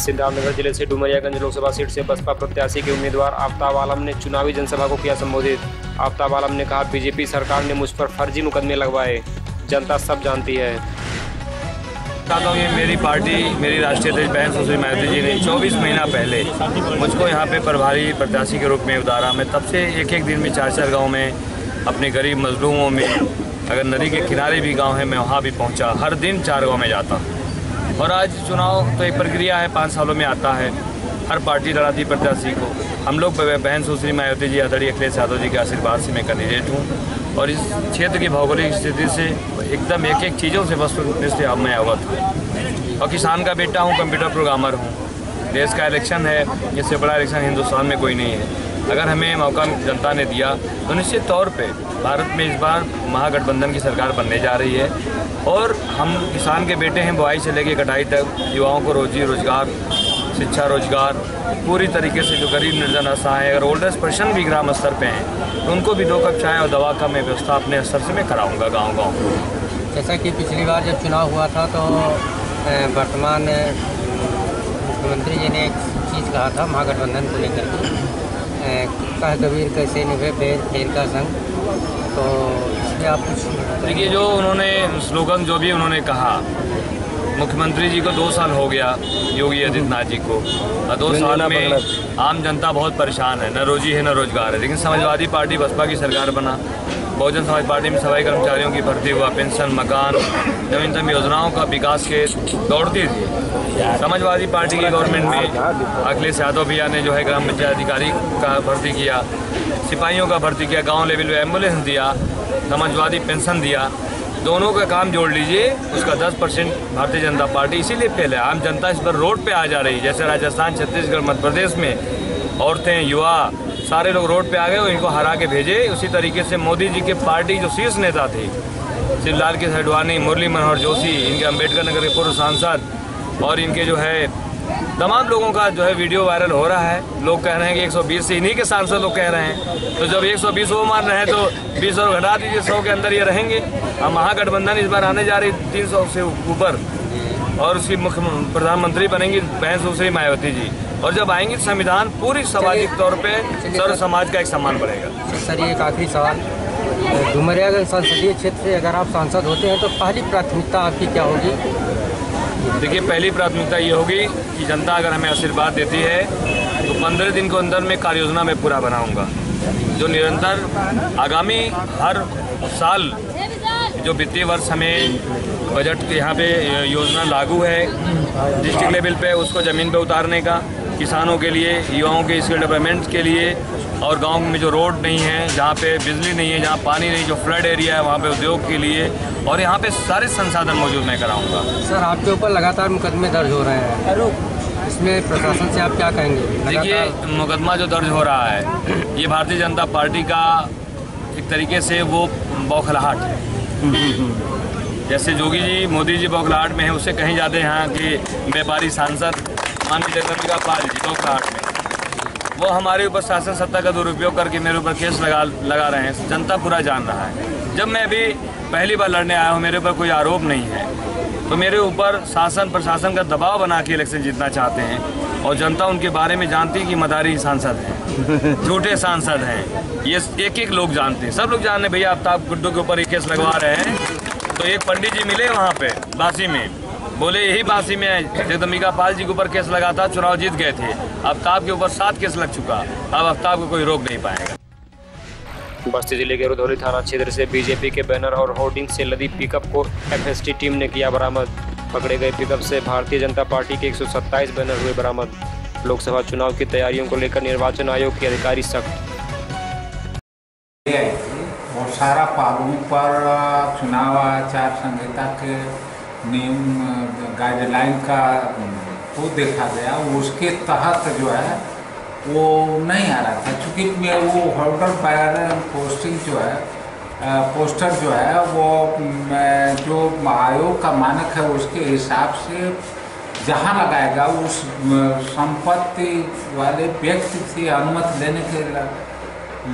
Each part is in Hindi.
सिद्धार्थनगर जिले से डुमरियागंज लोकसभा सीट से बसपा प्रत्याशी के उम्मीदवार आफ्ताब आलम ने चुनावी जनसभा को किया संबोधित। आफ्ताब आलम ने कहा, बीजेपी सरकार ने मुझ पर फर्जी मुकदमे लगवाए, जनता सब जानती है। बताता हूँ, ये मेरी पार्टी, मेरी राष्ट्रीय अध्यक्ष बहन सुश्री मायावती जी ने 24 महीना पहले मुझको यहाँ पे प्रभारी प्रत्याशी के रूप में उतारा। मैं तब से एक दिन में 4 गाँव में अपने गरीब मजलूमों में, अगर नदी के किनारे भी गांव है मैं वहाँ भी पहुँचा, हर दिन 4 गांव में जाता। और आज चुनाव तो एक प्रक्रिया है, 5 सालों में आता है, हर पार्टी लड़ाती प्रत्याशी को। हम लोग बहन सुश्री मायावती जी, आदरणीय अखिलेश यादव जी के आशीर्वाद से मैं कैंडिडेट हूँ और इस क्षेत्र की भौगोलिक स्थिति से एकदम एक चीज़ों से वस्तुनिष्ठ अब मैं अवगत हूँ। और किसान का बेटा हूँ, कंप्यूटर प्रोग्रामर हूँ। देश का इलेक्शन है, इससे बड़ा इलेक्शन हिंदुस्तान में कोई नहीं है। अगर हमें मौका जनता ने दिया तो निश्चित तौर पे भारत में इस बार महागठबंधन की सरकार बनने जा रही है और हम किसान के बेटे हैं। बुआई से लेकर कटाई तक युवाओं को रोजी रोजगार, शिक्षा रोजगार पूरी तरीके से, जो गरीब निर्धन असहाय है, अगर ओल्डर्स पर्सन भी ग्राम स्तर पे हैं तो उनको भी 2 कप चाय और दवा का मैं व्यवस्था अपने स्तर से मैं कराऊँगा गाँव। जैसा कि पिछली बार जब चुनाव हुआ था तो वर्तमान मुख्यमंत्री जी ने एक चीज़ कहा था महागठबंधन को लेकर के, कह कबीर कैसे निभे फेर का संग, तो इसमें आप कुछ देखिए। जो उन्होंने स्लोगन जो भी उन्होंने कहा, मुख्यमंत्री जी को 2 साल हो गया, योगी आदित्यनाथ जी को, और 2 साल में आम जनता बहुत परेशान है, न रोजी है न रोजगार है। लेकिन समाजवादी पार्टी बसपा की सरकार बना, बहुजन समाज पार्टी में सफाई कर्मचारियों की भर्ती हुआ, पेंशन, मकान, नवीनतम योजनाओं का विकास के दौड़ती थी। समाजवादी पार्टी की गवर्नमेंट में अखिलेश यादव भैया ने जो है ग्राम पंचायत अधिकारी का भर्ती किया, सिपाहियों का भर्ती किया, गांव लेवल पे एम्बुलेंस दिया, समाजवादी पेंशन दिया। दोनों का काम जोड़ लीजिए, उसका 10% भारतीय जनता पार्टी इसीलिए फेल है। आम जनता इस पर रोड पे आ जा रही है। जैसे राजस्थान, छत्तीसगढ़, मध्य प्रदेश में औरतें, युवा सारे लोग रोड पे आ गए और इनको हरा के भेजे। उसी तरीके से मोदी जी के पार्टी जो शीर्ष नेता थे, शिवलाल के सेठवानी, मुरली मनोहर जोशी, इनके अम्बेडकर नगर के पूर्व सांसद और इनके जो है तमाम लोगों का जो है वीडियो वायरल हो रहा है। लोग कह रहे हैं कि 120 से इन्हीं के सांसद लोग कह रहे हैं। तो जब 120 वो मान रहे हैं तो 20 और घटा दीजिए, 100 के अंदर ये रहेंगे। हम महागठबंधन इस बार आने जा रही 300 से ऊपर और उसकी मुख्य प्रधानमंत्री बनेंगी बहन सुश्री मायावती जी। और जब आएंगी संविधान पूरी सामाजिक तौर पे सर्व समाज का एक सम्मान बढ़ेगा। सर, ये एक आखिरी सवाल, डुमरियागंज संसदीय क्षेत्र से अगर आप सांसद होते हैं तो पहली प्राथमिकता आपकी क्या होगी? देखिए, पहली प्राथमिकता ये होगी कि जनता अगर हमें आशीर्वाद देती है तो 15 दिन के अंदर में कार्य योजना में पूरा बनाऊंगा, जो निरंतर आगामी हर साल जो वित्तीय वर्ष हमें बजट के यहाँ पे योजना लागू है डिस्ट्रिक्ट लेवल पे, उसको ज़मीन पे उतारने का, किसानों के लिए, युवाओं के स्किल डेवलपमेंट के लिए, और गांव में जो रोड नहीं है, जहाँ पे बिजली नहीं है, जहाँ पानी नहीं, जो फ्लड एरिया है वहाँ पे उद्योग के लिए, और यहाँ पे सारे संसाधन मौजूद मैं कराऊंगा। सर, आपके ऊपर लगातार मुकदमे दर्ज हो रहे हैं, इसमें प्रशासन से आप क्या कहेंगे? देखिए, मुकदमा जो दर्ज हो रहा है ये भारतीय जनता पार्टी का एक तरीके से वो बौखलाहट है। जैसे जोगी जी, मोदी जी बौखलाहट में है, उससे कहीं ज़्यादा यहाँ के व्यापारी सांसद माननीय जगदम्बिका पाल जी बौखलाहट में, वो हमारे ऊपर शासन सत्ता का दुरुपयोग करके मेरे ऊपर केस लगा रहे हैं। जनता पूरा जान रहा है। जब मैं अभी पहली बार लड़ने आया हूँ, मेरे ऊपर कोई आरोप नहीं है, तो मेरे ऊपर शासन प्रशासन का दबाव बना के इलेक्शन जीतना चाहते हैं। और जनता उनके बारे में जानती है कि मदारी सांसद हैं, झूठे सांसद हैं। ये एक लोग जानते हैं, सब लोग जान रहे हैं। भैया आफ्ताब गुड्डू के ऊपर ये केस लगवा रहे हैं। तो एक पंडित जी मिले वहाँ पे बासी में, बोले यही बासी में जगदम्बिका पाल जी के ऊपर केस लगा था, चुनाव जीत गए थे। आफ्ताब के ऊपर 7 केस लग चुका, अब आफ्ताब को कोई रोक नहीं पाएगा। बस्ती जिले के रुधौली थाना क्षेत्र से बीजेपी के बैनर और होर्डिंग से लदी पिकअप को एफएसटी टीम ने किया बरामद। पकड़े गए पिकअप से भारतीय जनता पार्टी के 127 बैनर हुए बरामद। लोकसभा चुनाव की तैयारियों को लेकर निर्वाचन आयोग के अधिकारी सख्त। और सारा पाबंदी पर चुनाव आचार संहिता के नियम गाइडलाइन का वो देखा गया, उसके तहत जो है वो नहीं आ रहा था। चूँकि वो होल्डर बैनर पोस्टिंग जो है, पोस्टर जो है वो जो आयोग का मानक है उसके हिसाब से जहाँ लगाएगा उस संपत्ति वाले व्यक्ति से अनुमति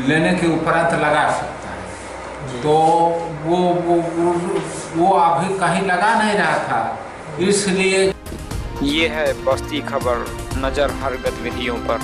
लेने के उपरांत लगा सकता है। तो वो अभी कहीं लगा नहीं रहा था, इसलिए ये है बस्ती खबर, नज़र हर गतिविधियों पर।